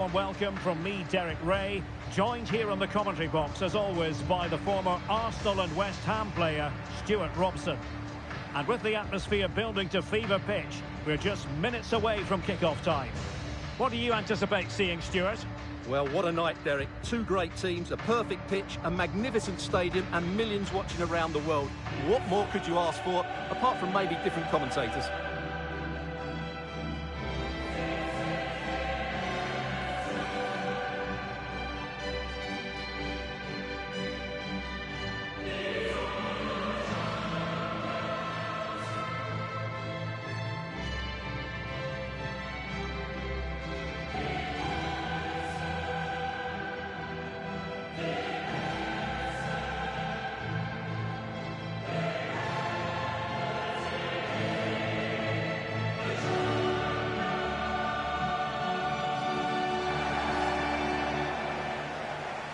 Warm welcome from me, Derek Ray, joined here on the commentary box, as always, by the former Arsenal and West Ham player, Stuart Robson. And with the atmosphere building to fever pitch, we're just minutes away from kick-off time. What do you anticipate seeing, Stuart? Well, what a night, Derek. Two great teams, a perfect pitch, a magnificent stadium, and millions watching around the world. What more could you ask for, apart from maybe different commentators?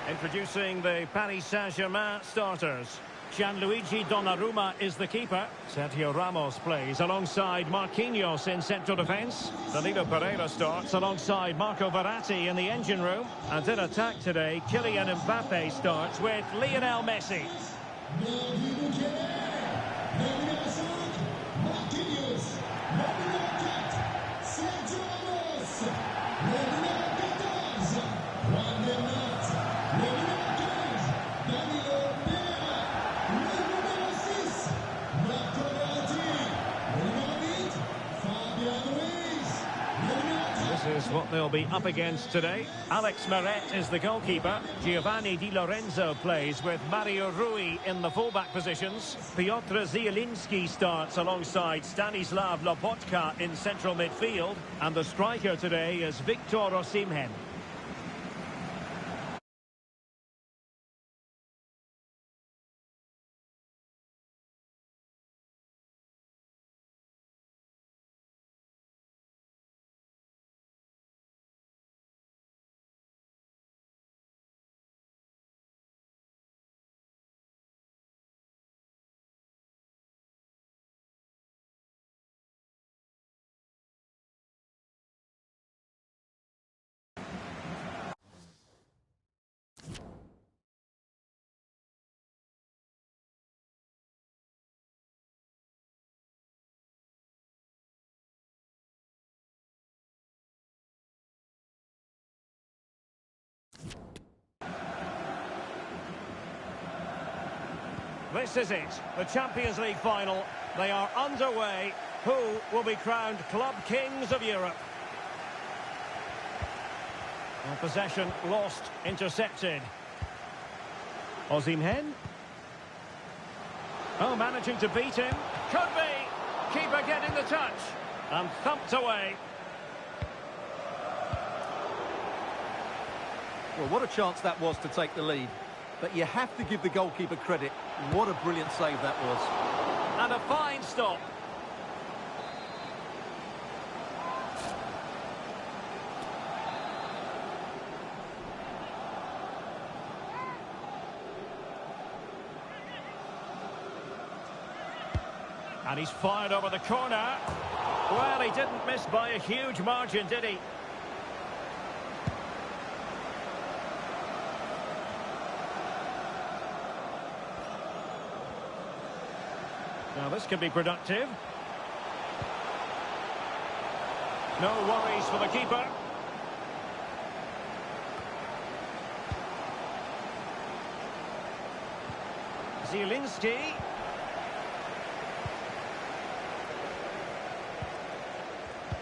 Introducing the Paris Saint-Germain starters. Gianluigi Donnarumma is the keeper. Sergio Ramos plays alongside Marquinhos in central defence. Danilo Pereira starts alongside Marco Verratti in the engine room. And in attack today, Kylian Mbappe starts with Lionel Messi. This is what they'll be up against today. Alex Meret is the goalkeeper. Giovanni Di Lorenzo plays with Mario Rui in the fullback positions. Piotr Zielinski starts alongside Stanislav Lobotka in central midfield. And the striker today is Victor Osimhen. This is it, the Champions League final. They are underway. Who will be crowned Club Kings of Europe? Well, possession lost, intercepted. Osimhen. Oh, managing to beat him. Could be. Keeper getting the touch. And thumped away. Well, what a chance that was to take the lead. But you have to give the goalkeeper credit. What a brilliant save that was. And a fine stop. And he's fired over the corner. Well, he didn't miss by a huge margin, did he? Now this could be productive. No worries for the keeper. Zielinski.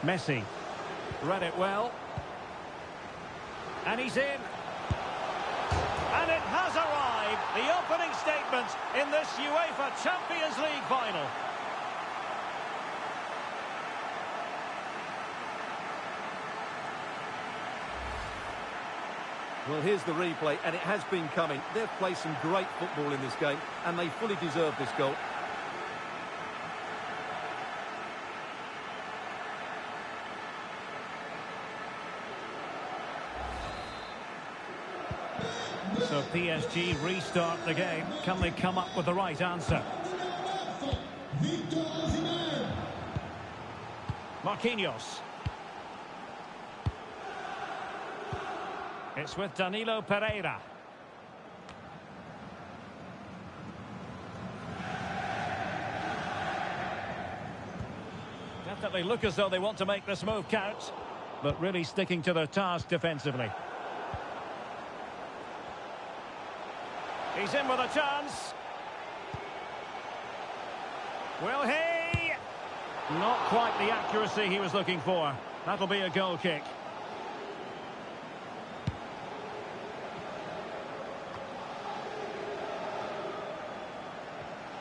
Messi. Read it well. And he's in. And it has arrived, the opening statement in this UEFA Champions League final. Well, here's the replay, and it has been coming. They've played some great football in this game, and they fully deserve this goal. So PSG restart the game. Can they come up with the right answer? Marquinhos. It's with Danilo Pereira. Definitely look as though they want to make this move count, but really sticking to their task defensively. He's in with a chance. Will he? Not quite the accuracy he was looking for. That'll be a goal kick.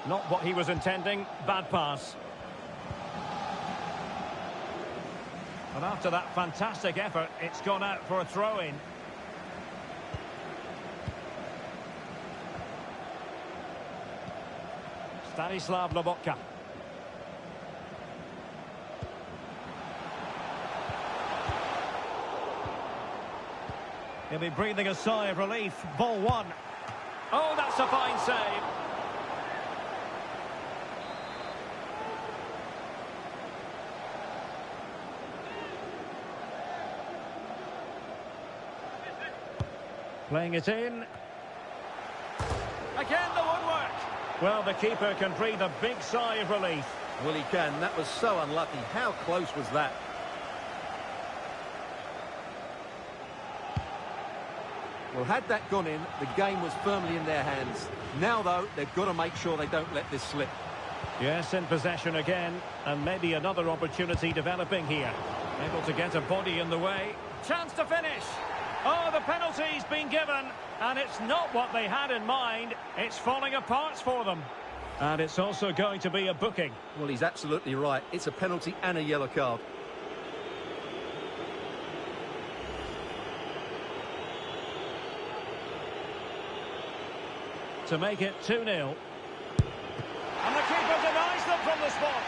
Not what he was intending. Bad pass. And after that fantastic effort, it's gone out for a throw-in. A.L.W.A.Y.S. He'll be breathing a sigh of relief. Ball one. Oh, that's a fine save. Playing it in. Again, the woodwork. Well, the keeper can breathe a big sigh of relief. Well, he can. That was so unlucky. How close was that? Well, had that gone in, the game was firmly in their hands. Now, though, they've got to make sure they don't let this slip. Yes, in possession again, and maybe another opportunity developing here. Able to get a body in the way. Chance to finish. Oh, the penalty's been given, and it's not what they had in mind. It's falling apart for them. And it's also going to be a booking. Well, he's absolutely right. It's a penalty and a yellow card. To make it 2-0. And the keeper denies them from the spot.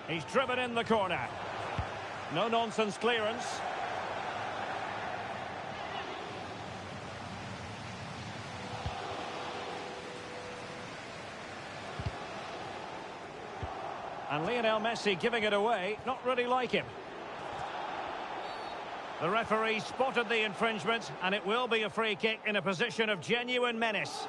He's driven in the corner. No-nonsense clearance. And Lionel Messi giving it away. Not really like him. The referee spotted the infringement, and it will be a free kick in a position of genuine menace.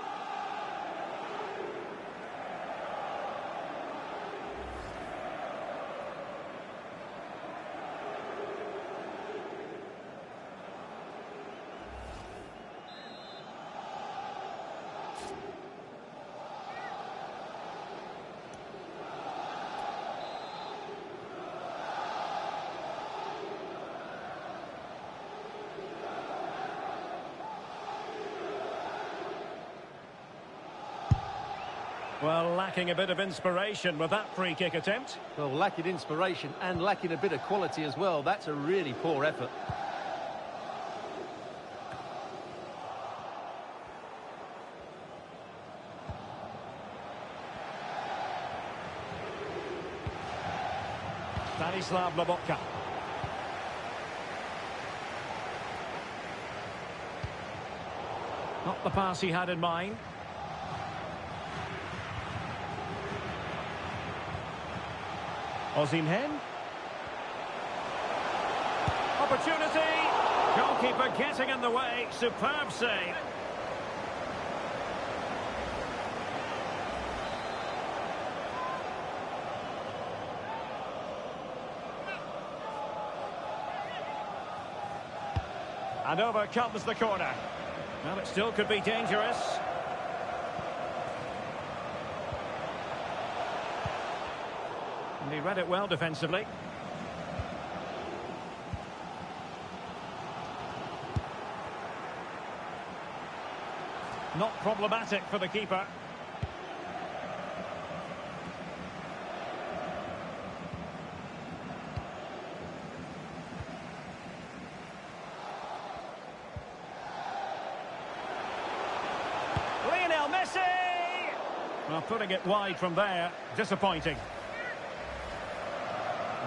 Well, lacking a bit of inspiration with that free kick attempt. Well, lacking inspiration and lacking a bit of quality as well. That's a really poor effort. A.L.W.A.Y.S. Not the pass he had in mind. Osimhen. Opportunity. Goalkeeper getting in the way. Superb save. And over comes the corner. Well, it still could be dangerous. And he read it well defensively. Not problematic for the keeper. Lionel Messi! Well, putting it wide from there, disappointing.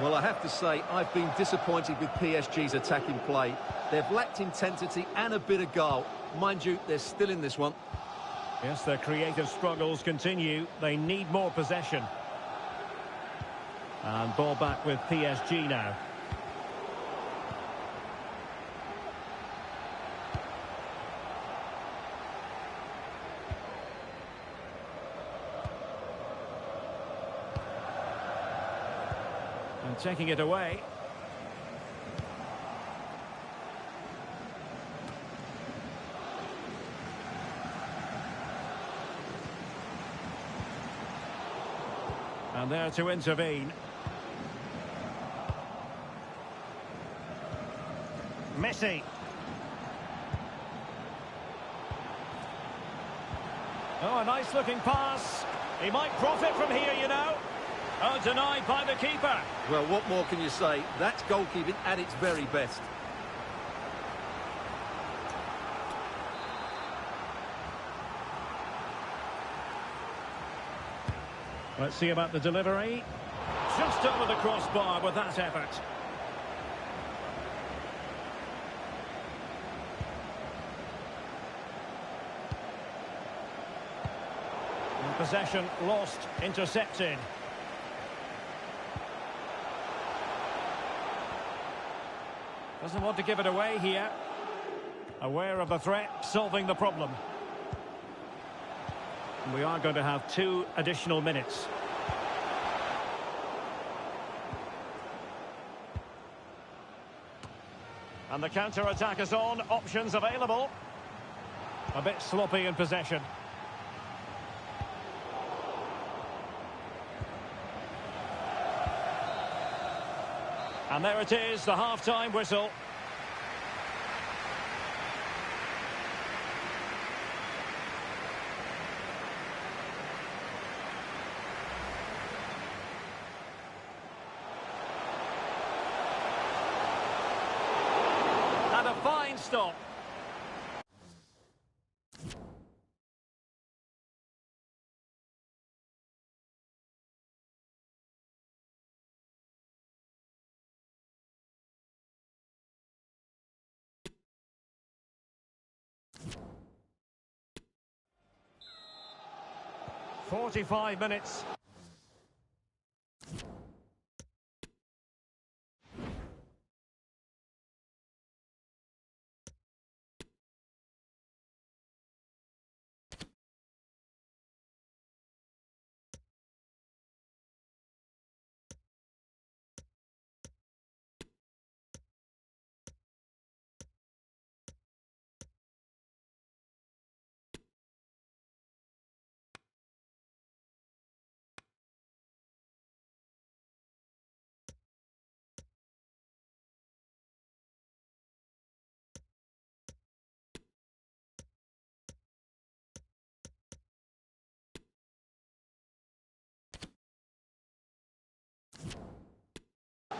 Well, I have to say, I've been disappointed with PSG's attacking play. They've lacked intensity and a bit of goal. Mind you, they're still in this one. Yes, their creative struggles continue. They need more possession. And ball back with PSG now. And taking it away. And there to intervene. Messi. Oh, a nice looking pass. He might profit from here, you know. Oh, denied by the keeper. Well, what more can you say? That's goalkeeping at its very best. Let's see about the delivery. Just over the crossbar with that effort. And possession lost, intercepted. Doesn't want to give it away here. Aware of the threat, solving the problem. And we are going to have 2 additional minutes. And the counter-attack is on. Options available. A bit sloppy in possession. And there it is, the half-time whistle. And a fine stop. "45 minutes.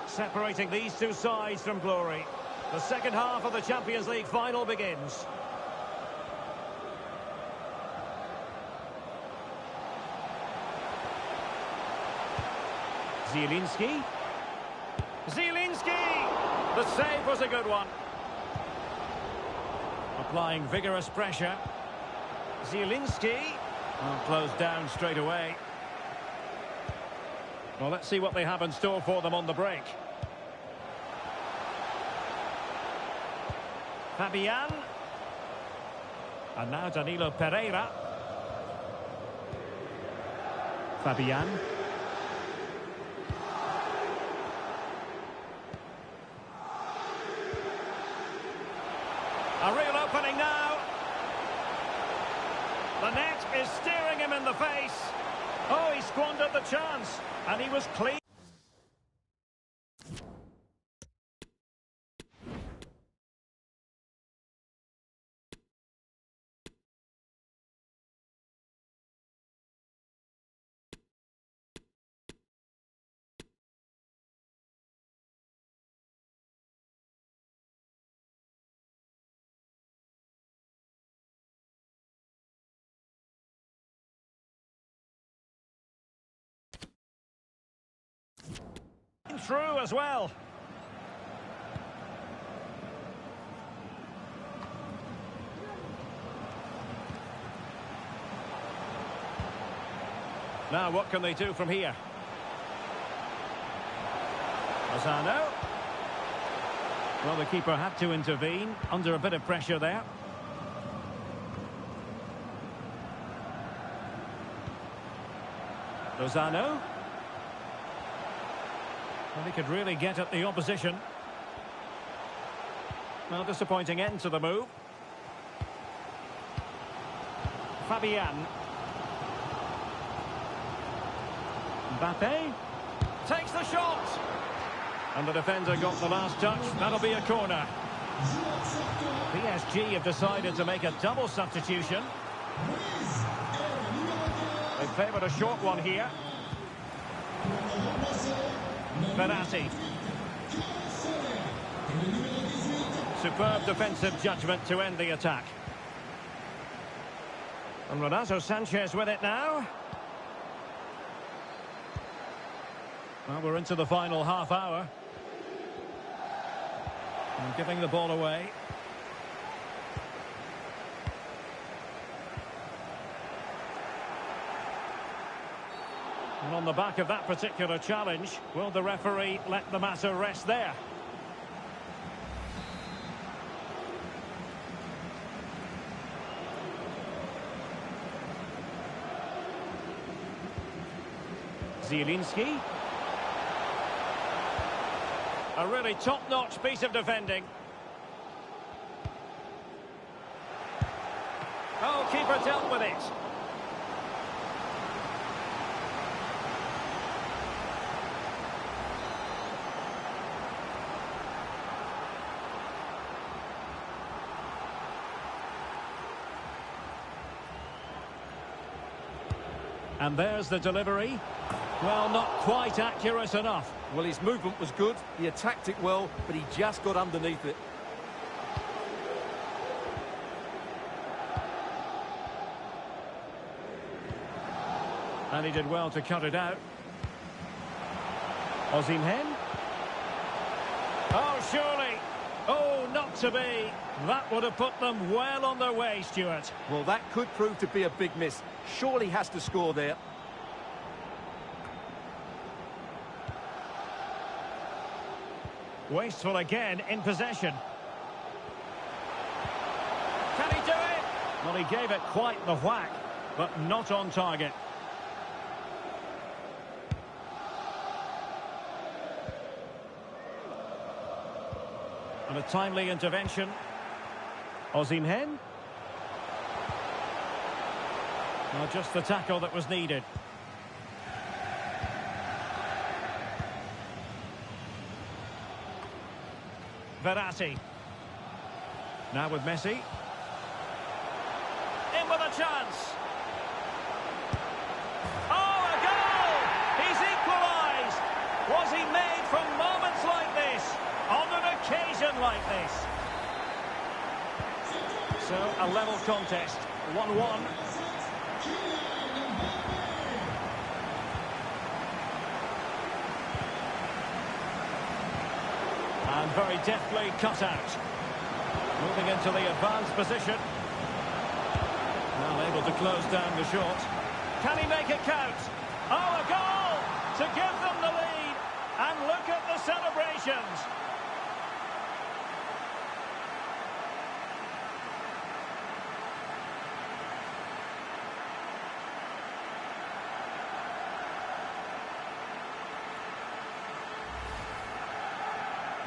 Separating these 2 sides from glory. The second half of the Champions League final begins. Zielinski. Zielinski! The save was a good one. Applying vigorous pressure. Zielinski. Well, closed down straight away. Well, let's see what they have in store for them on the break. Fabian. And now Danilo Pereira. Fabian. A real opening now. The net is staring him in the face. Oh, he squandered the chance. And he was clean. through as well. Now, what can they do from here? Lozano. Well, the keeper had to intervene, under a bit of pressure there. Lozano. Well, he could really get at the opposition. Well, disappointing end to the move. Fabian. Mbappe takes the shot. And the defender got the last touch. That'll be a corner. PSG have decided to make a double substitution. They favoured a short one here. Verratti. Superb defensive judgment to end the attack. And Renato Sanchez with it now. Well, we're into the final half hour. And giving the ball away. And on the back of that particular challenge, will the referee let the matter rest there? Zielinski. A really top-notch piece of defending. Oh, keeper dealt with it. And there's the delivery. Well, not quite accurate enough. Well, his movement was good, he attacked it well, but he just got underneath it. And he did well to cut it out. Osimhen. Oh, surely. Oh, not to be. That would have put them well on their way, Stuart. Well, that could prove to be a big miss. Surely has to score there. Wasteful again in possession. Can he do it? Well, he gave it quite the whack, but not on target. And a timely intervention. Osimhen. Well, just the tackle that was needed. Verratti. Now with Messi. In with a chance. Oh, a goal! He's equalised! Was he made from moments like this? On an occasion like this? So, a level contest. 1-1. And very deftly cut out. Moving into the advanced position. Well, able to close down the shot. Can he make it count? Oh, a goal to give them the lead. And look at the celebrations.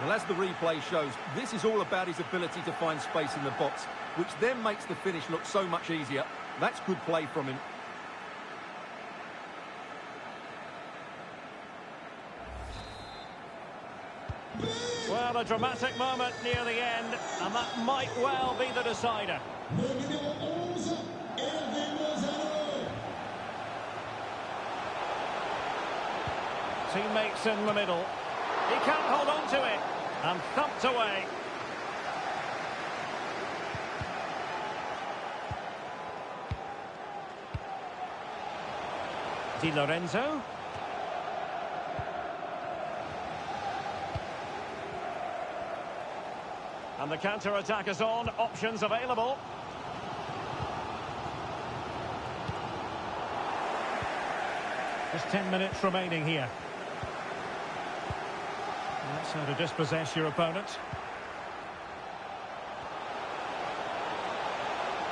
Well, as the replay shows, this is all about his ability to find space in the box, which then makes the finish look so much easier. That's good play from him. Well, a dramatic moment near the end, and that might well be the decider. Teammates in the middle. He can't hold on to it. And thumped away. Di Lorenzo. And the counter-attack is on. Options available. Just 10 minutes remaining here. That's how to dispossess your opponent.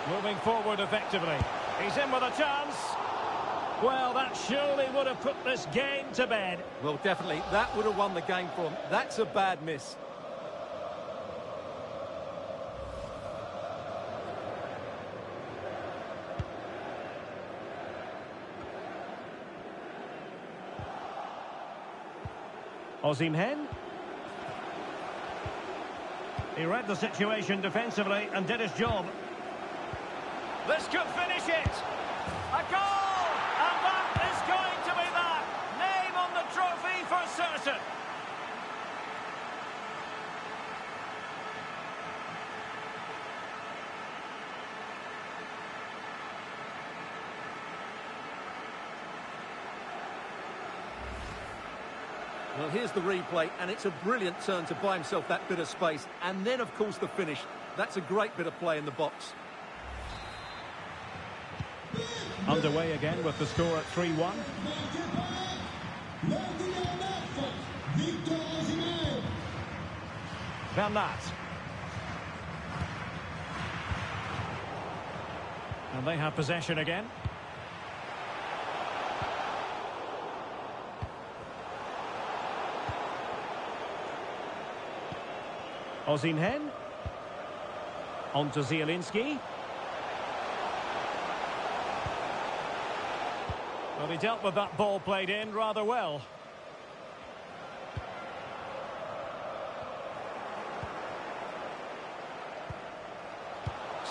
Moving forward effectively. He's in with a chance. Well, that surely would have put this game to bed. Well, definitely. That would have won the game for him. That's a bad miss. Osimhen. He read the situation defensively and did his job. This could finish it. A goal! And that is going to be that. Name on the trophy for certain. Well, here's the replay, and it's a brilliant turn to buy himself that bit of space. And then, of course, the finish. That's a great bit of play in the box. Underway again with the score at 3-1. Bernat. And they have possession again. Osimhen. On to Zielinski. Well, he dealt with that ball played in rather well.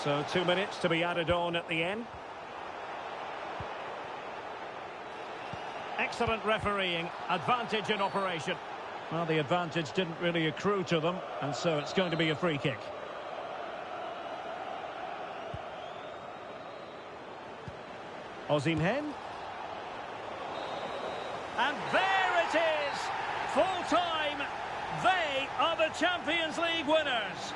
So 2 minutes to be added on at the end. Excellent refereeing. Advantage in operation. Well, the advantage didn't really accrue to them, and so it's going to be a free kick. Osimhen. And there it is! Full time. They are the Champions League winners.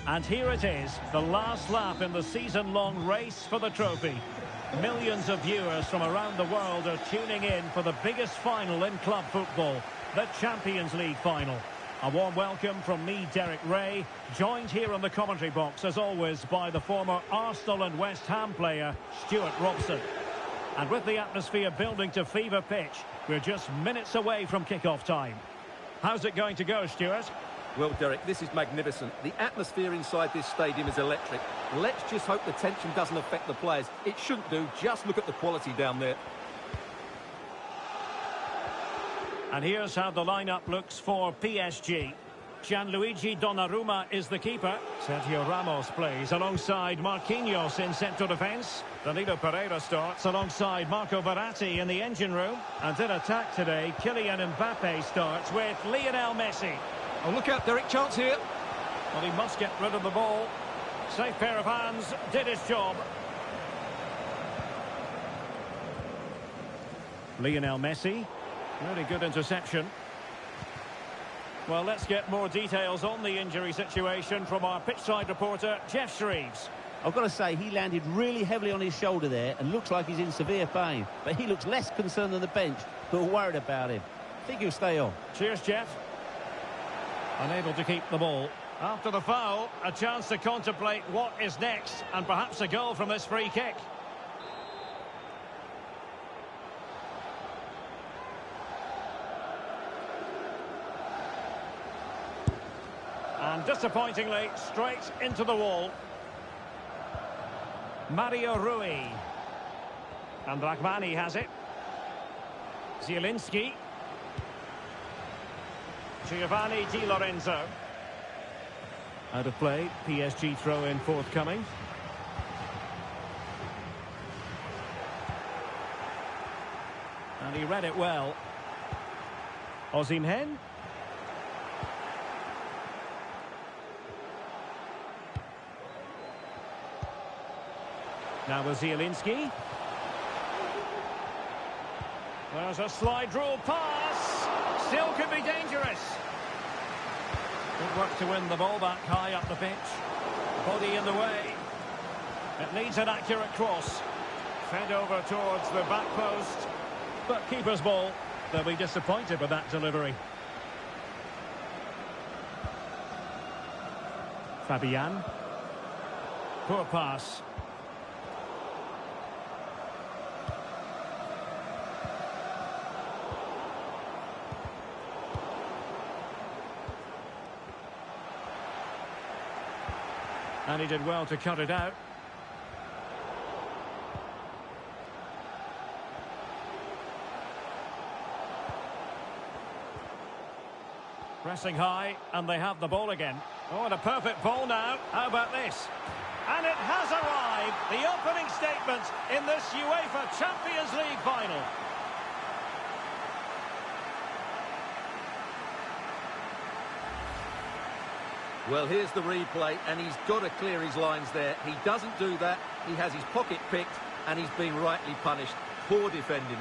And here it is, the last lap in the season-long race for the trophy. Millions of viewers from around the world are tuning in for the biggest final in club football, the Champions League final. A warm welcome from me, Derek Ray, joined here in the commentary box, as always, by the former Arsenal and West Ham player, Stuart Robson. And with the atmosphere building to fever pitch, we're just minutes away from kick-off time. How's it going to go, Stuart? Well, Derek, this is magnificent. The atmosphere inside this stadium is electric. Let's just hope the tension doesn't affect the players. It shouldn't do. Just look at the quality down there. And here's how the lineup looks for PSG. Gianluigi Donnarumma is the keeper. Sergio Ramos plays alongside Marquinhos in central defence. Danilo Pereira starts alongside Marco Verratti in the engine room. And in attack today, Kylian Mbappe starts with Lionel Messi. Oh, look out, Derek, chance here. Well, he must get rid of the ball. Safe pair of hands, did his job. Lionel Messi. Really good interception. Well, let's get more details on the injury situation from our pitchside reporter, Jeff Shreves. I've got to say, he landed really heavily on his shoulder there and looks like he's in severe pain. But he looks less concerned than the bench, who are worried about him. I think he'll stay on. Cheers, Jeff. Unable to keep the ball. After the foul, a chance to contemplate what is next, and perhaps a goal from this free kick. And disappointingly, straight into the wall. Mario Rui. And Rachmani has it. Zielinski. Giovanni Di Lorenzo. Out of play, PSG throw-in forthcoming. And he read it well. Osimhen. Now with Zielinski. There's a slide rule pass. Still could be dangerous. Good work to win the ball back high up the pitch. Body in the way. It needs an accurate cross. Fed over towards the back post. But keeper's ball. They'll be disappointed with that delivery. Fabian. Poor pass. And he did well to cut it out. Pressing high, and they have the ball again. Oh, and a perfect ball now. How about this? And it has arrived, the opening statement in this UEFA Champions League final. Well, here's the replay, and he's got to clear his lines there. He doesn't do that. He has his pocket picked, and he's being rightly punished. Poor defending.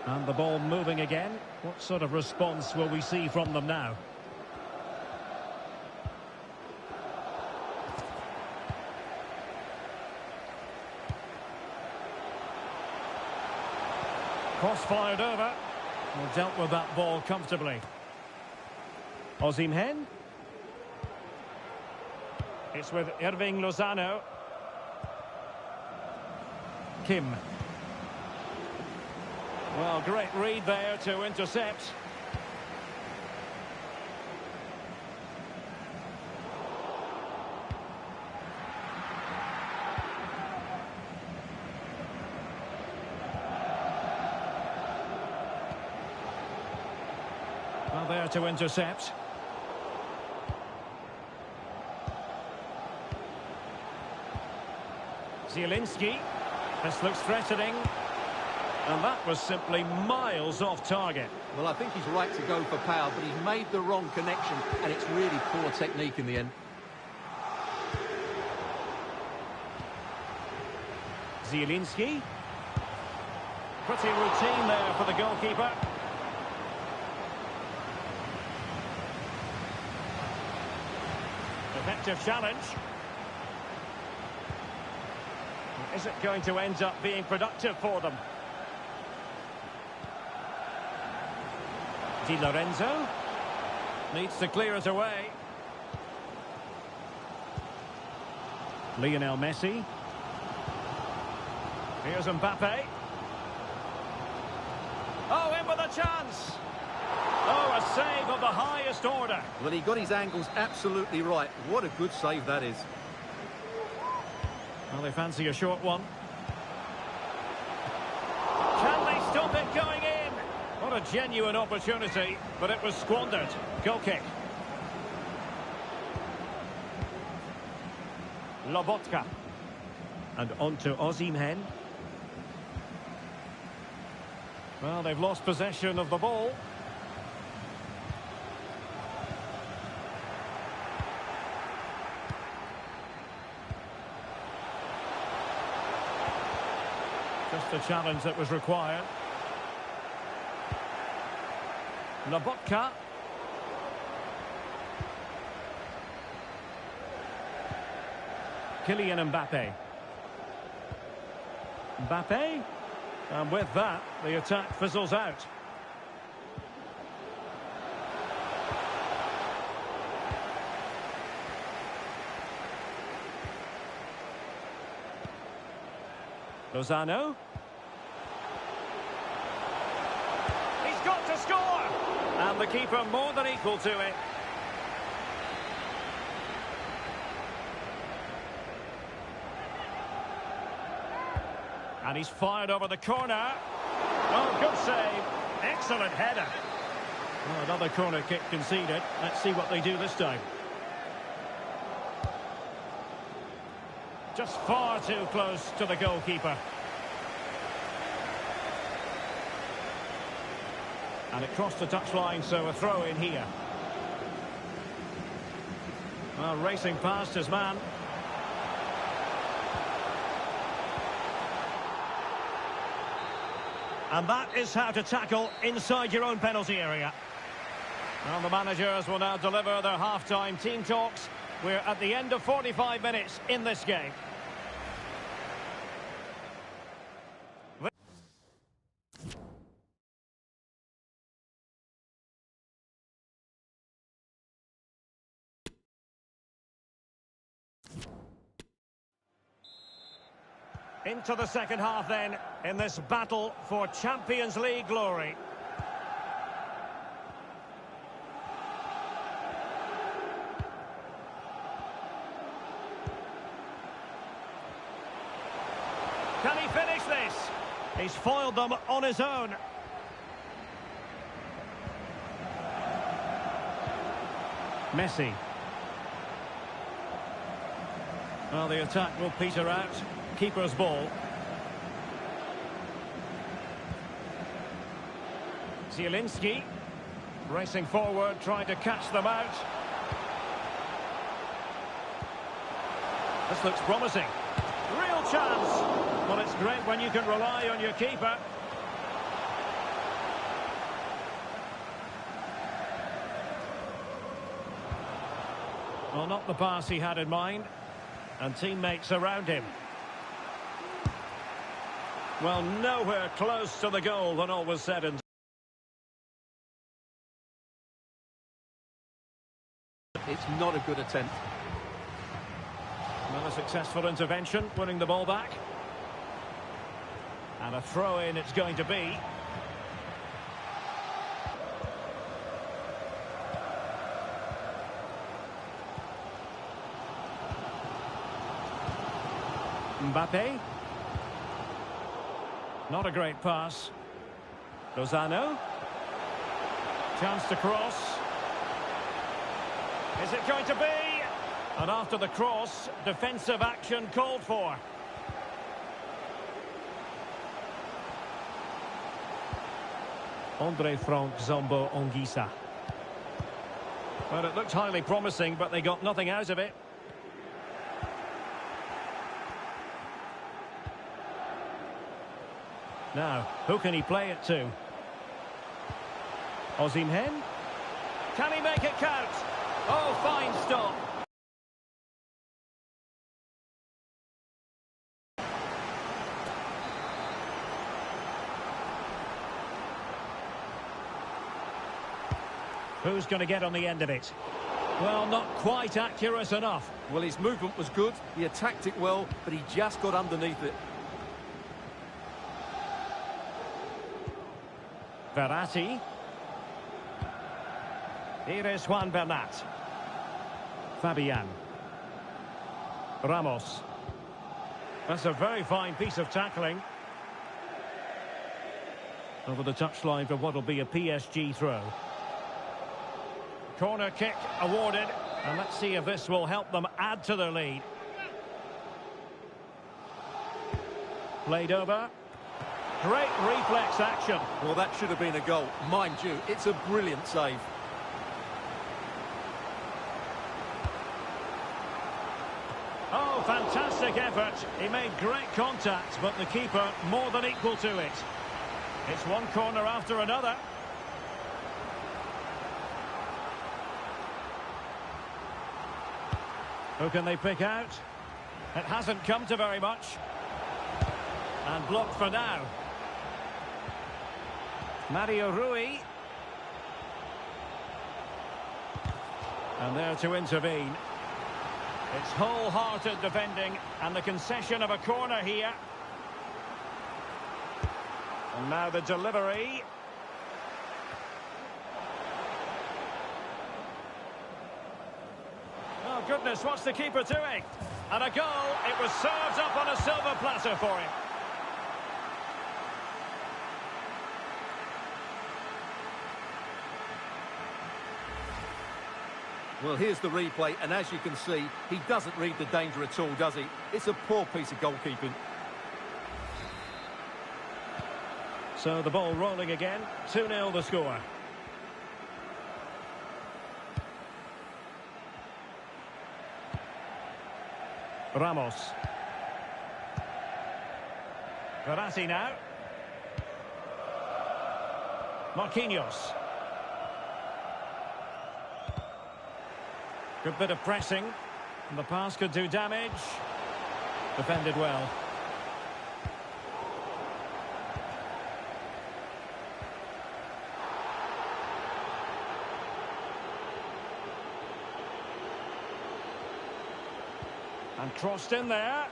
And the ball moving again. What sort of response will we see from them now? Cross fired over. Well, dealt with that ball comfortably. Osimhen. It's with Irving Lozano. Kim. Well, great read there to intercept. Well, there to intercept. Zielinski. This looks threatening. And that was simply miles off target. Well, I think he's right to go for power, but he's made the wrong connection, and it's really poor technique in the end. Zielinski. Pretty routine there for the goalkeeper. Effective challenge. Is it going to end up being productive for them? Di Lorenzo needs to clear it away. Lionel Messi. Here's Mbappe. Oh, in with a chance. Oh, a save of the highest order. Well, he got his angles absolutely right. What a good save that is. Well, they fancy a short one. Can they stop it going in? What a genuine opportunity, but it was squandered. Goal kick. Lobotka. And on to Osimhen. Well, they've lost possession of the ball. Just the challenge that was required. Lobotka. Kylian Mbappe. Mbappe. And with that, the attack fizzles out. Lozano. He's got to score! And the keeper more than equal to it. And he's fired over the corner. Oh, good save. Excellent header. Well, another corner kick conceded. Let's see what they do this time. Just far too close to the goalkeeper. And it crossed the touchline, so a throw in here. Well, racing past his man. And that is how to tackle inside your own penalty area. Well, the managers will now deliver their half-time team talks. We're at the end of 45 minutes in this game. Into the second half then, in this battle for Champions League glory. Can he finish this? He's foiled them on his own. Messi. Well, the attack will peter out. Keeper's ball. Zielinski racing forward, trying to catch them out. This looks promising. Real chance. Well, it's great when you can rely on your keeper. Well, not the pass he had in mind. And teammates around him. Well, nowhere close to the goal when all was said and done. It's not a good attempt. Well, a successful intervention, winning the ball back. And a throw-in it's going to be. Mbappe. Not a great pass. Lozano. Chance to cross. Is it going to be? And after the cross, defensive action called for. Andre Frank Zombo Onguisa. Well, it looked highly promising, but they got nothing out of it. Now, who can he play it to? Osimhen? Can he make it count? Oh, fine stop. Who's going to get on the end of it? Well, not quite accurate enough. Well, his movement was good. He attacked it well, but he just got underneath it. Verratti. Here is Juan Bernat. Fabian. Ramos. That's a very fine piece of tackling. Over the touchline for what will be a PSG throw. Corner kick awarded. And let's see if this will help them add to their lead. Played over. Great reflex action. Well, that should have been a goal. Mind you, it's a brilliant save. Oh, fantastic effort. He made great contact, but the keeper more than equal to it. It's one corner after another. Who can they pick out? It hasn't come to very much. And blocked for now. Mario Rui. And there to intervene. It's wholehearted defending and the concession of a corner here. And now the delivery. Oh goodness, what's the keeper doing? And a goal. It was served up on a silver platter for him. Well, here's the replay, and as you can see, he doesn't read the danger at all, does he? It's a poor piece of goalkeeping. So the ball rolling again. 2-0 the score. Ramos. Verratti now. Marquinhos. Good bit of pressing. And the pass could do damage. Defended well. And crossed in there.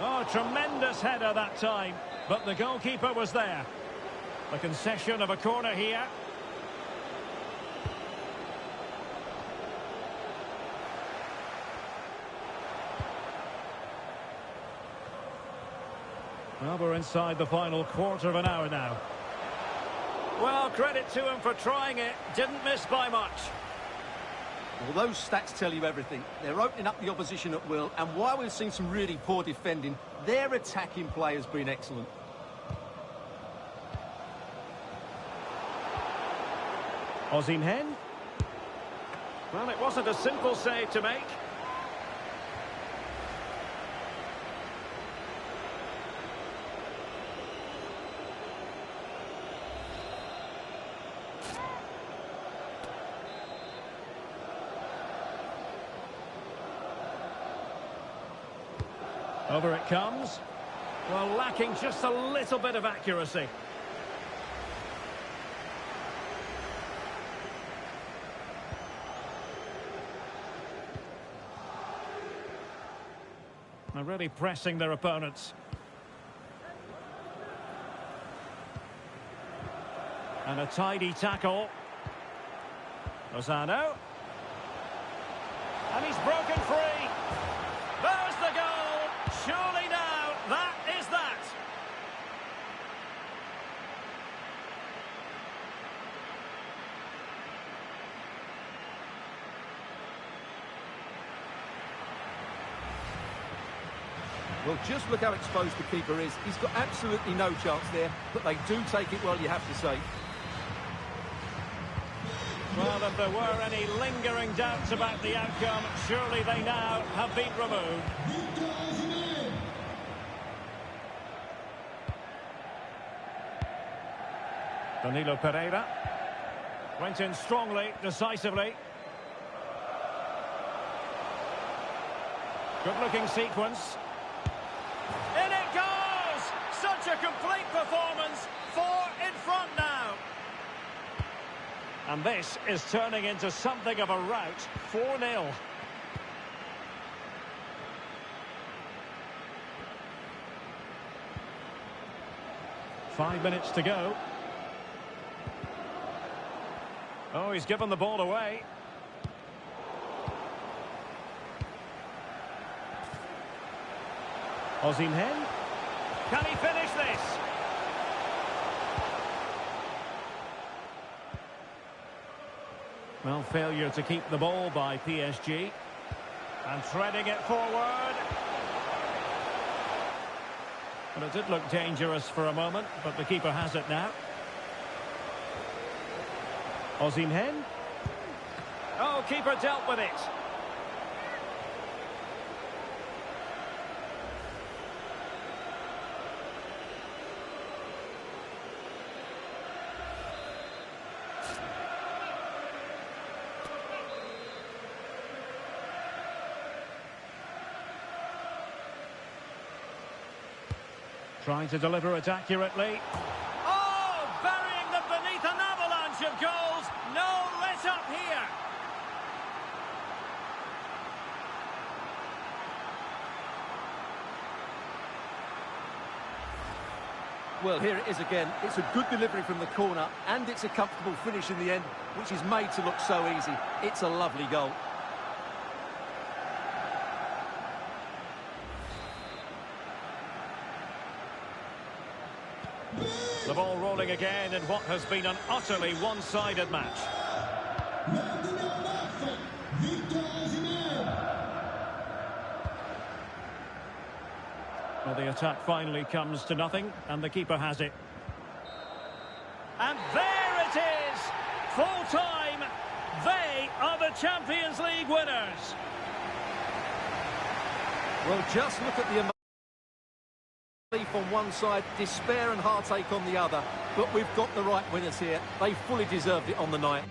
Oh, tremendous header that time. But the goalkeeper was there. The concession of a corner here. Well, we're inside the final quarter of an hour now. Well, credit to him for trying it. Didn't miss by much. Well, those stats tell you everything. They're opening up the opposition at will, and while we've seen some really poor defending, their attacking play has been excellent. Osimhen. Well, it wasn't a simple save to make. Over it comes. Well, lacking just a little bit of accuracy. They're really pressing their opponents. And a tidy tackle. Lozano. And he's broken free. There's the goal. Surely now, that is that. Well, just look how exposed the keeper is. He's got absolutely no chance there, but they do take it well, you have to say. Well, if there were any lingering doubts about the outcome, surely they now have been removed. Danilo Pereira went in strongly, decisively. Good-looking sequence. In it goes! Such a complete performance. 4 in front now. And this is turning into something of a rout. 4-0. Five minutes to go. Oh, he's given the ball away. Osimhen. Can he finish this? Well, failure to keep the ball by PSG. And threading it forward. Well, it did look dangerous for a moment, but the keeper has it now. Osimhen. Oh, keeper dealt with it. Trying to deliver it accurately. Oh, burying them beneath an avalanche of goals. No let up here. Well, here it is again. It's a good delivery from the corner, and it's a comfortable finish in the end, which is made to look so easy. It's a lovely goal. The ball rolling again in what has been an utterly one-sided match. the attack finally comes to nothing, and the keeper has it. And there it is! Full time! They are the Champions League winners! Well, just look at the relief on one side, despair and heartache on the other. But we've got the right winners here. They fully deserved it on the night.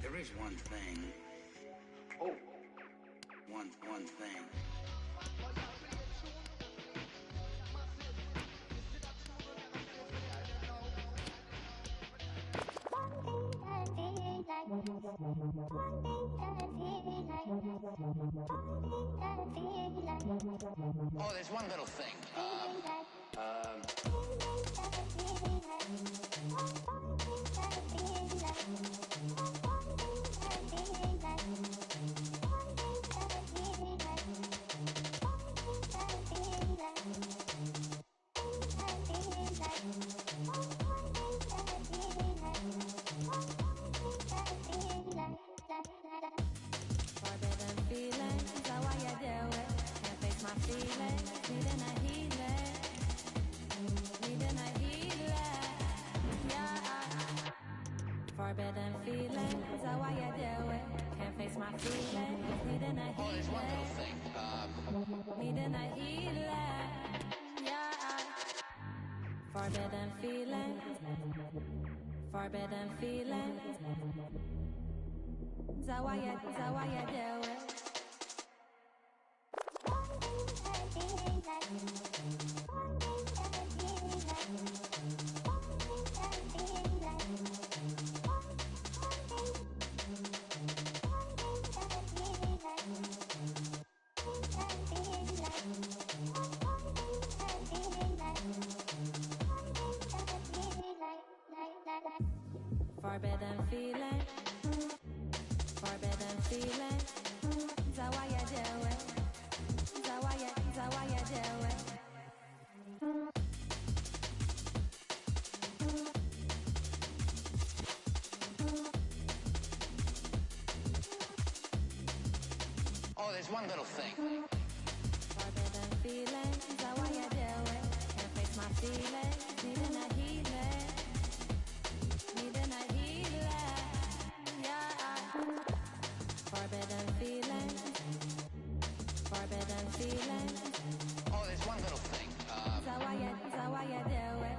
There is one thing one thing. Oh, there's one little thing. Forbidden feelings, is that why you do it? Can't face my feelings, needing a healing, needing a healing, yeah. Forbidden feelings, is that why you do it? Can't face my feelings, needing a Oh, there's one little healing, thing. needing a healing, yeah. Forbidden feelings, forbidden feelings. Is that why you do it? Forbidden feeling, forbidden feeling. Is that why you do it? Is that why you do it? Oh, there's one little thing. Forbidden feeling. Is that why you do it? Can't face my feelings. Needing a healing. Needing a healing. Yeah. Forbidden feeling. Forbidden feeling. Oh, there's one little thing. Is that why you do it?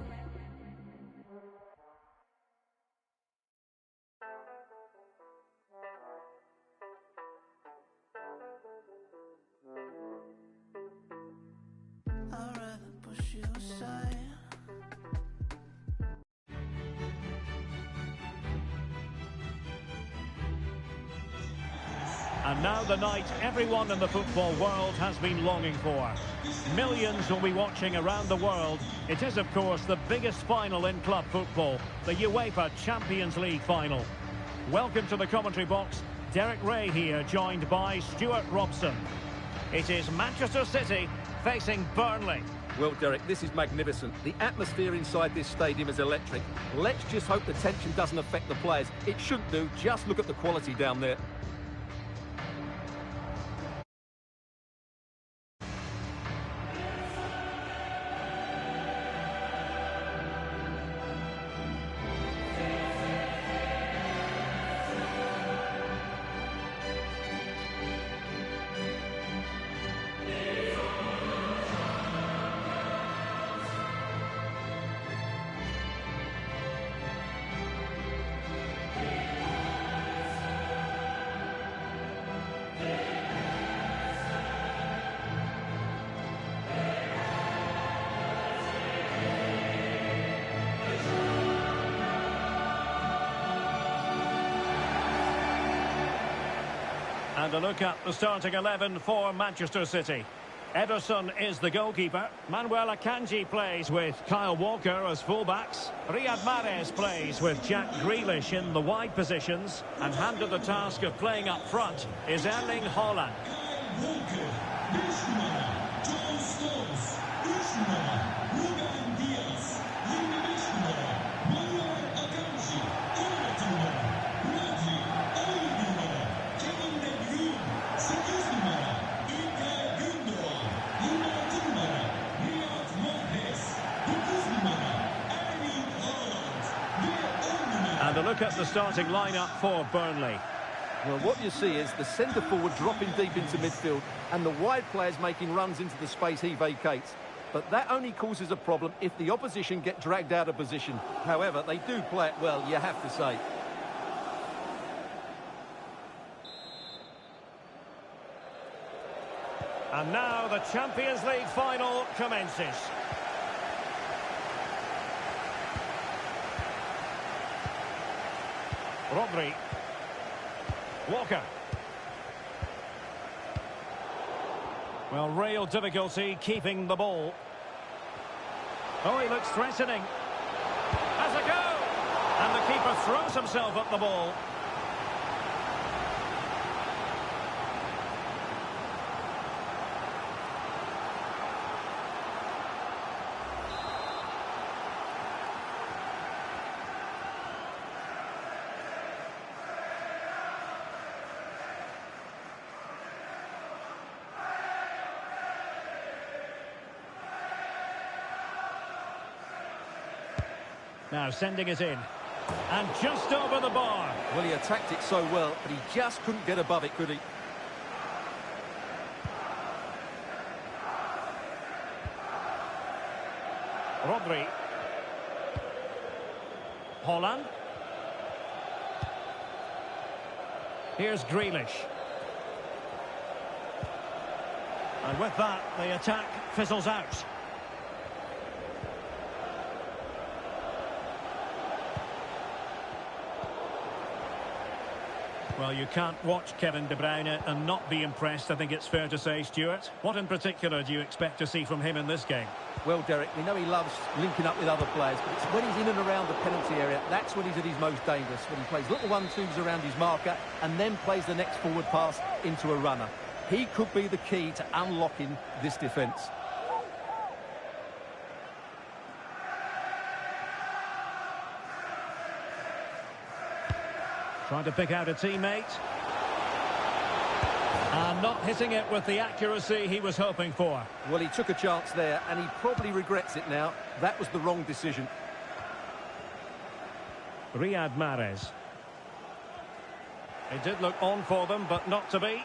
I'd rather push you aside. And now the night everyone in the football world has been longing for. Millions will be watching around the world. It is, of course, the biggest final in club football, the UEFA Champions League final. Welcome to the commentary box. Derek Ray here, joined by Stuart Robson. It is Manchester City facing Burnley. Well, Derek, this is magnificent. The atmosphere inside this stadium is electric. Let's just hope the tension doesn't affect the players. It shouldn't do. Just look at the quality down there. And a look at the starting 11 for Manchester City. Ederson is the goalkeeper. Manuel Akanji plays with Kyle Walker as fullbacks. A.L.W.A.Y.S plays with Jack Grealish in the wide positions. And handed the task of playing up front is Erling Haaland. And a look at the starting lineup for Burnley. Well, what you see is the centre-forward dropping deep into midfield and the wide players making runs into the space he vacates. But that only causes a problem if the opposition get dragged out of position. However, they do play it well, you have to say. And now the Champions League final commences. Rodri. Walker. Well, real difficulty keeping the ball. Oh, he looks threatening. Has a go! And the keeper throws himself at the ball. Now sending it in. And just over the bar. Well, he attacked it so well, but he just couldn't get above it, could he? Rodri. Holland. Here's Grealish. And with that, the attack fizzles out. Well, you can't watch Kevin De Bruyne and not be impressed, I think it's fair to say, Stuart. What in particular do you expect to see from him in this game? Well, Derek, we know he loves linking up with other players, but it's when he's in and around the penalty area, that's when he's at his most dangerous, when he plays little 1-2s around his marker and then plays the next forward pass into a runner. He could be the key to unlocking this defence. Trying to pick out a teammate. And not hitting it with the accuracy he was hoping for. Well, he took a chance there, and he probably regrets it now. That was the wrong decision. A.L.W.A.Y.S. It did look on for them, but not to be.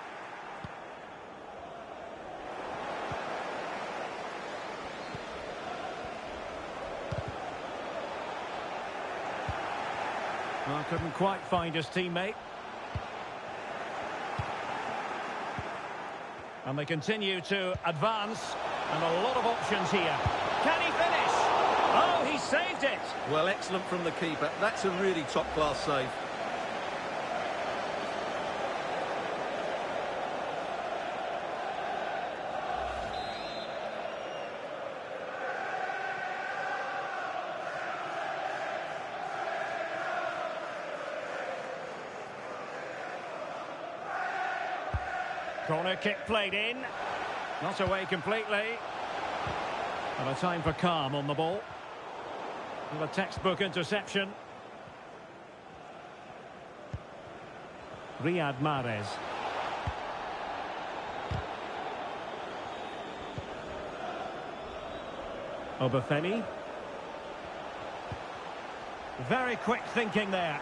Well, couldn't quite find his teammate. And they continue to advance. And a lot of options here. Can he finish? Oh, he saved it. Well, excellent from the keeper. That's a really top-class save. Corner kick played in. Not away completely. And a time for calm on the ball. And a textbook interception. A.L.W.A.Y.S. Obafemi. Very quick thinking there.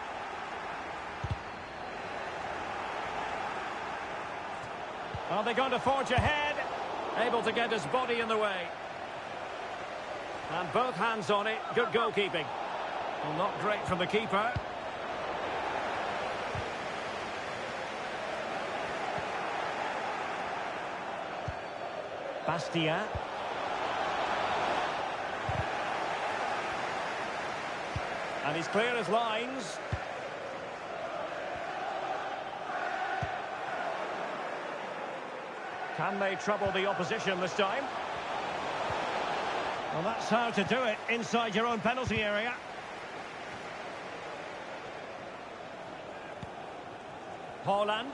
Are they going to forge ahead? Able to get his body in the way. And both hands on it. Good goalkeeping. Well, not great from the keeper. Bastia. And he's clear as lines. Can they trouble the opposition this time? Well, that's how to do it inside your own penalty area. Holland.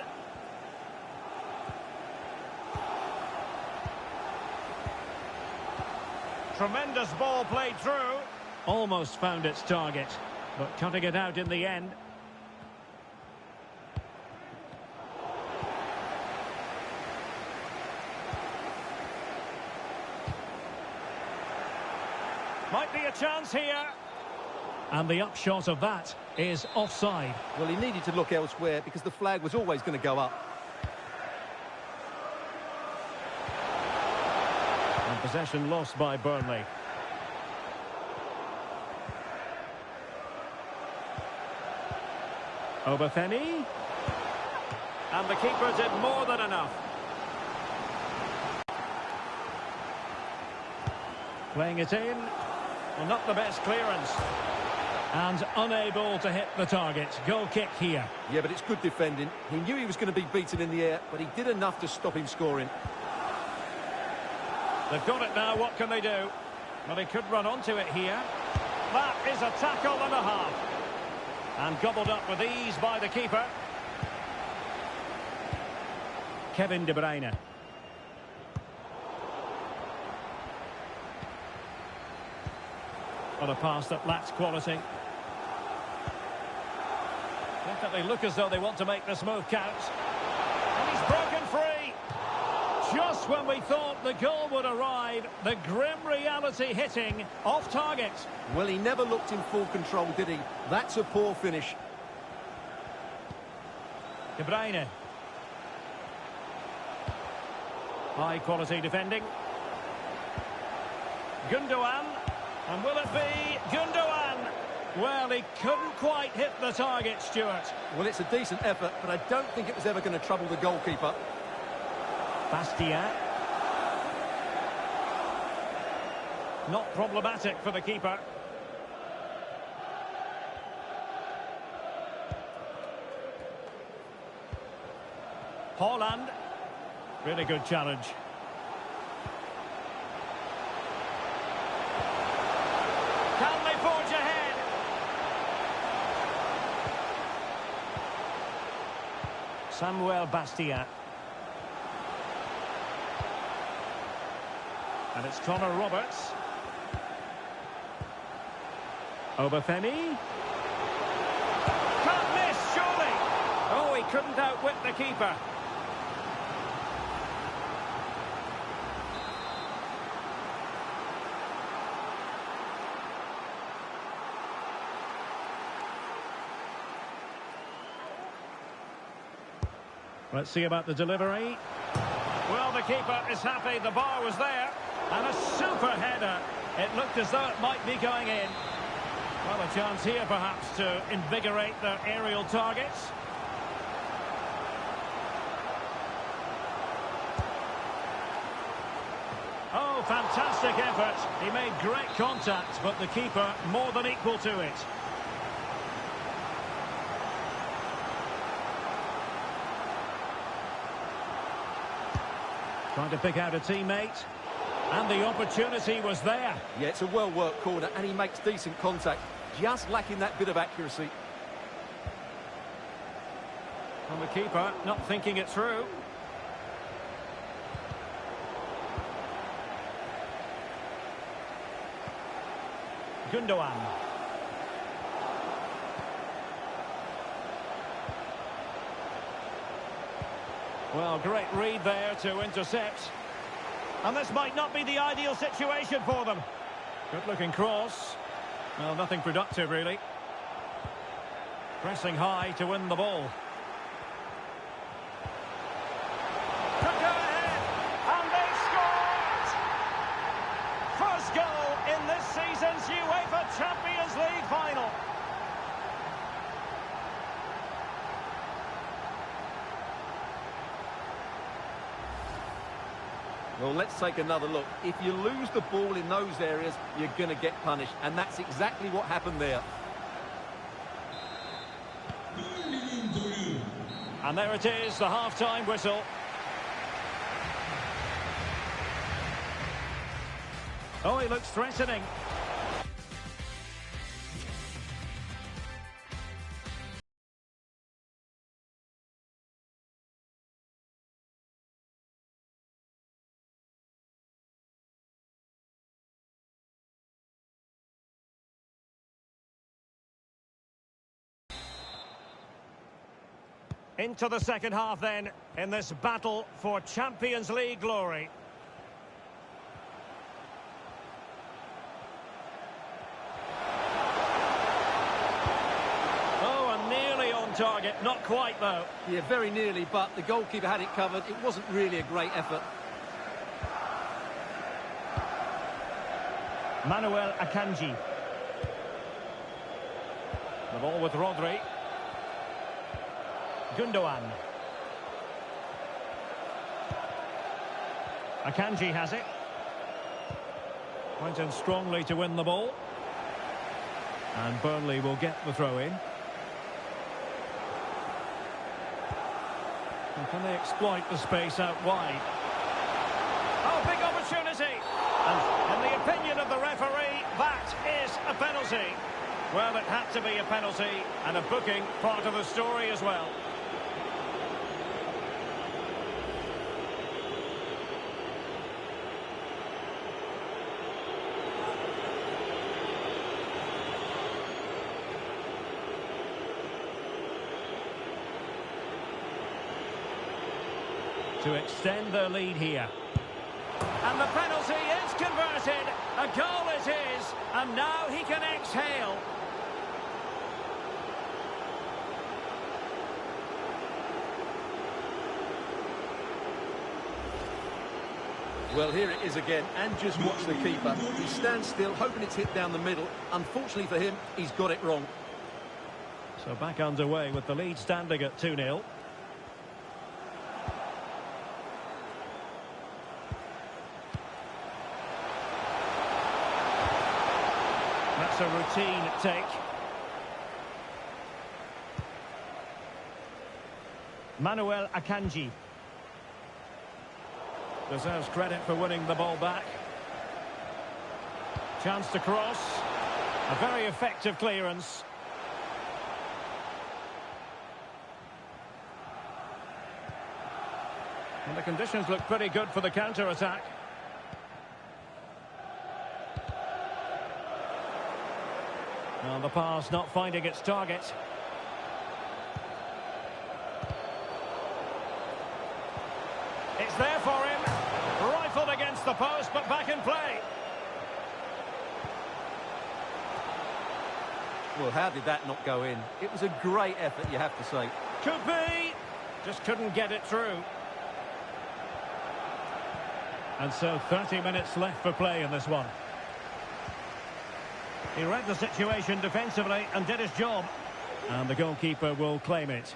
Tremendous ball played through. Almost found its target, but cutting it out in the end. Might be a chance here. And the upshot of that is offside. Well, he needed to look elsewhere because the flag was always going to go up. And possession lost by Burnley. Obafemi. And the keeper did more than enough. Playing it in. Well, not the best clearance. And unable to hit the target. Goal kick here. Yeah, but it's good defending. He knew he was going to be beaten in the air, but he did enough to stop him scoring. They've got it now. What can they do? Well, they could run onto it here. That is a tackle and a half. And gobbled up with ease by the keeper. Kevin De Bruyne. On a pass that lacks quality. Definitely look as though they want to make this move count. And he's broken free. Just when we thought the goal would arrive, the grim reality hitting off target. Well, he never looked in full control, did he? That's a poor finish. De Bruyne. High quality defending. Gundogan. And will it be Gundogan? Well, he couldn't quite hit the target, Stuart. Well, it's a decent effort, but I don't think it was ever going to trouble the goalkeeper. Bastia. Not problematic for the keeper. Haaland. Really good challenge. Can they forge ahead? Samuel Bastia. And it's Connor Roberts. Obafemi. Can't miss, surely. Oh, he couldn't outwit the keeper. Let's see about the delivery. Well, the keeper is happy. The bar was there. And a super header. It looked as though it might be going in. Well, a chance here, perhaps, to invigorate their aerial targets. Oh, fantastic effort. He made great contact, but the keeper more than equal to it. Trying to pick out a teammate. And the opportunity was there. Yeah, it's a well-worked corner, and he makes decent contact. Just lacking that bit of accuracy. And the keeper not thinking it through. Gundogan. Well, great read there to intercept. And this might not be the ideal situation for them. Good-looking cross. Well, nothing productive, really. Pressing high to win the ball. Could go ahead, and they scored! First goal in this season's UEFA Champions League final. Well, let's take another look. If you lose the ball in those areas, you're going to get punished. And that's exactly what happened there. And there it is, the half-time whistle. Oh, he looks threatening. Into the second half then, in this battle for Champions League glory. Oh, and nearly on target, not quite though. Yeah, very nearly, but the goalkeeper had it covered. It wasn't really a great effort. Manuel Akanji. The ball with Rodri. Gundogan. Akanji has it. Went in strongly to win the ball. And Burnley will get the throw in. And can they exploit the space out wide? Oh, big opportunity! And in the opinion of the referee, that is a penalty. Well, it had to be a penalty, and a booking part of the story as well. To extend their lead here. And the penalty is converted. A goal it is. And now he can exhale. Well, here it is again, and just watch the keeper. He stands still, hoping it's hit down the middle. Unfortunately for him, he's got it wrong. So back underway with the lead standing at 2-0. That's a routine take. Manuel Akanji deserves credit for winning the ball back. Chance to cross. A very effective clearance. And the conditions look pretty good for the counter-attack. And the pass not finding its target. It's there for him. Rifled against the post, but back in play. Well, how did that not go in? It was a great effort, you have to say. Could be. Just couldn't get it through. And so 30 minutes left for play in this one. He read the situation defensively and did his job. And the goalkeeper will claim it.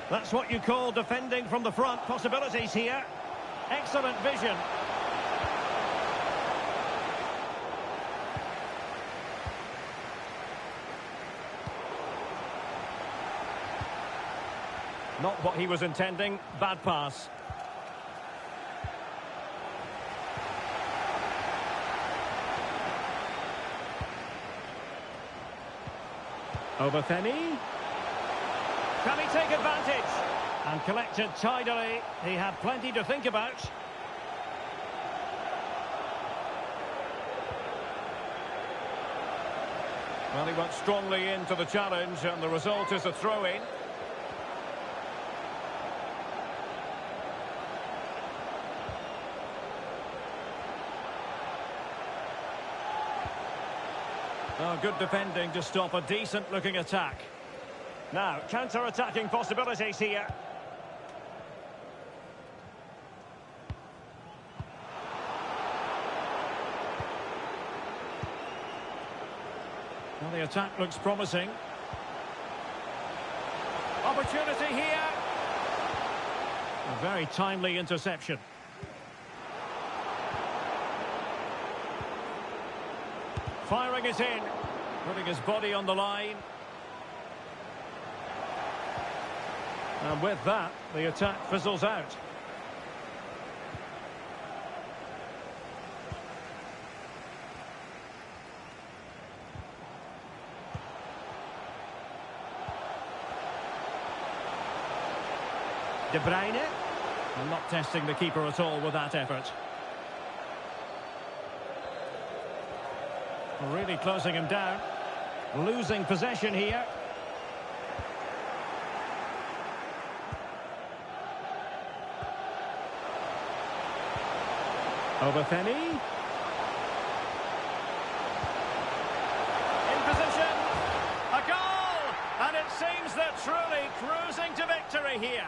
That's what you call defending from the front. Possibilities here. Excellent vision. Not what he was intending. Bad pass. Obafemi. Can he take advantage? And collected tidily. He had plenty to think about. Well, he went strongly into the challenge, and the result is a throw-in. Oh, good defending to stop a decent-looking attack. Now, counter-attacking possibilities here. Well, the attack looks promising. Opportunity here. A very timely interception. Firing it in. Putting his body on the line. And with that, the attack fizzles out. De Bruyne. And not testing the keeper at all with that effort. Really closing him down. Losing possession here. Obafemi. In position. A goal! And it seems they're truly cruising to victory here.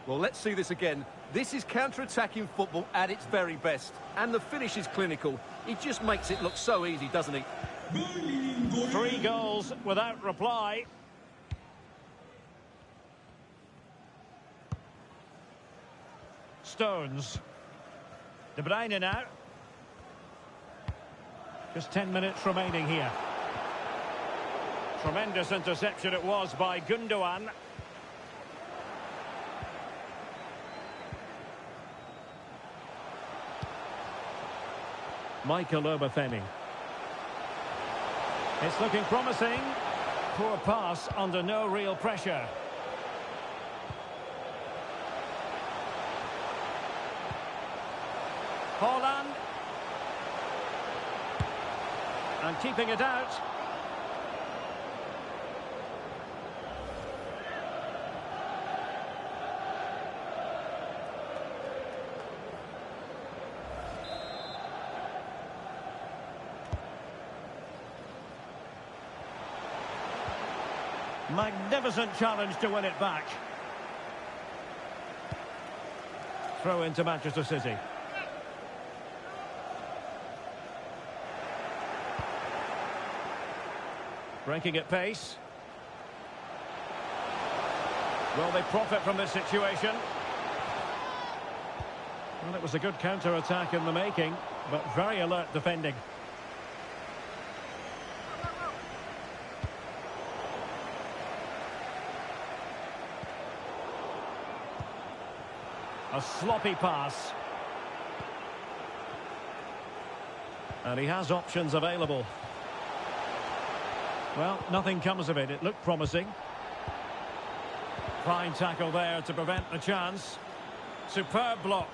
Well, let's see this again. This is counter-attacking football at its very best. And the finish is clinical. He just makes it look so easy, doesn't he? 3 goals without reply. Stones. De Bruyne now. Just 10 minutes remaining here. Tremendous interception it was by Gundogan. A.L.W.A.Y.S. It's looking promising. Poor pass under no real pressure. Haaland. And keeping it out. Magnificent challenge to win it back. Throw into Manchester City. Breaking at pace. Will they profit from this situation? Well, it was a good counter-attack in the making, but very alert defending. A sloppy pass. And he has options available. Well, nothing comes of it. It looked promising. Fine tackle there to prevent the chance. Superb block.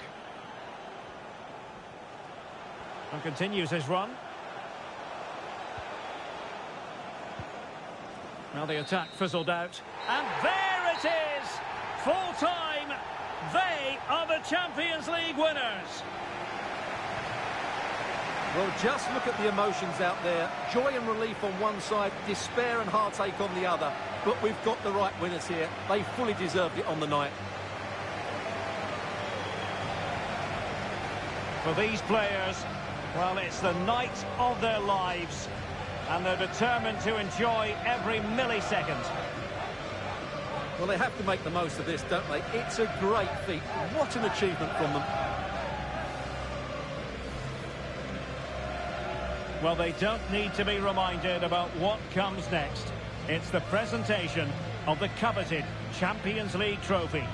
And continues his run. Well, the attack fizzled out. And there it is! Full time! They are the Champions League winners! Well, just look at the emotions out there. Joy and relief on one side, despair and heartache on the other. But we've got the right winners here. They fully deserved it on the night. For these players, well, it's the night of their lives. And they're determined to enjoy every millisecond. Well, they have to make the most of this, don't they? It's a great feat. What an achievement from them. Well, they don't need to be reminded about what comes next. It's the presentation of the coveted Champions League trophy.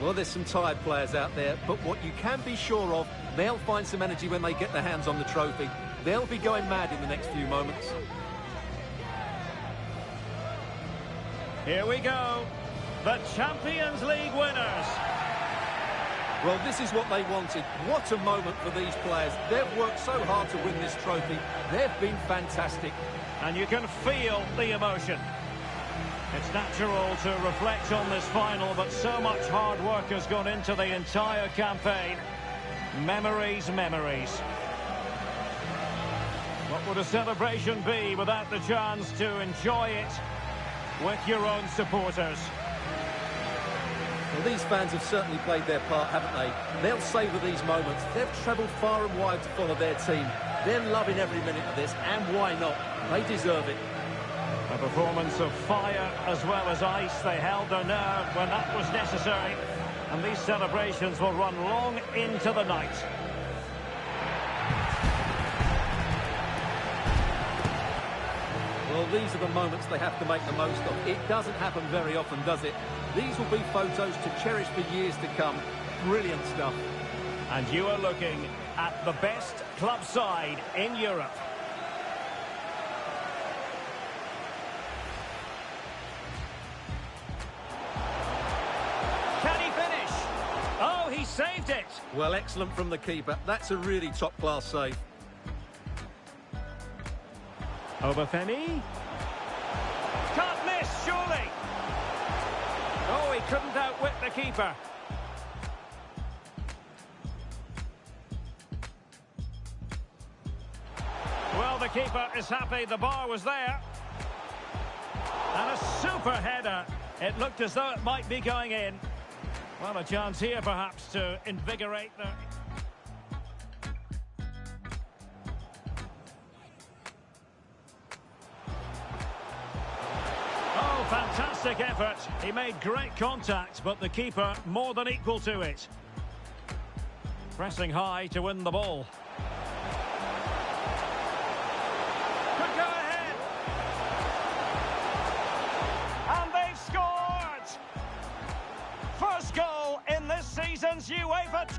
Well, there's some tired players out there, but what you can be sure of, they'll find some energy when they get their hands on the trophy. They'll be going mad in the next few moments. Here we go. The Champions League winners. Well, this is what they wanted. What a moment for these players. They've worked so hard to win this trophy. They've been fantastic. And you can feel the emotion. It's natural to reflect on this final, but so much hard work has gone into the entire campaign. Memories, memories. What would a celebration be without the chance to enjoy it with your own supporters? Well, these fans have certainly played their part, haven't they? They'll savour these moments. They've travelled far and wide to follow their team. They're loving every minute of this, and why not? They deserve it. A performance of fire as well as ice. They held their nerve when that was necessary. And these celebrations will run long into the night. Well, these are the moments they have to make the most of. It doesn't happen very often, does it? These will be photos to cherish for years to come. Brilliant stuff. And you are looking at the best club side in Europe. Can he finish? Oh, he saved it. Well, excellent from the keeper. That's a really top-class save. Obafemi. Can't miss, surely. Oh, he couldn't outwit the keeper. Well, the keeper is happy the bar was there. And a super header. It looked as though it might be going in. Well, a chance here perhaps to invigorate the... Oh, fantastic effort. He made great contact, but the keeper more than equal to it. Pressing high to win the ball. Could go ahead. And they've scored! First goal in this season's UEFA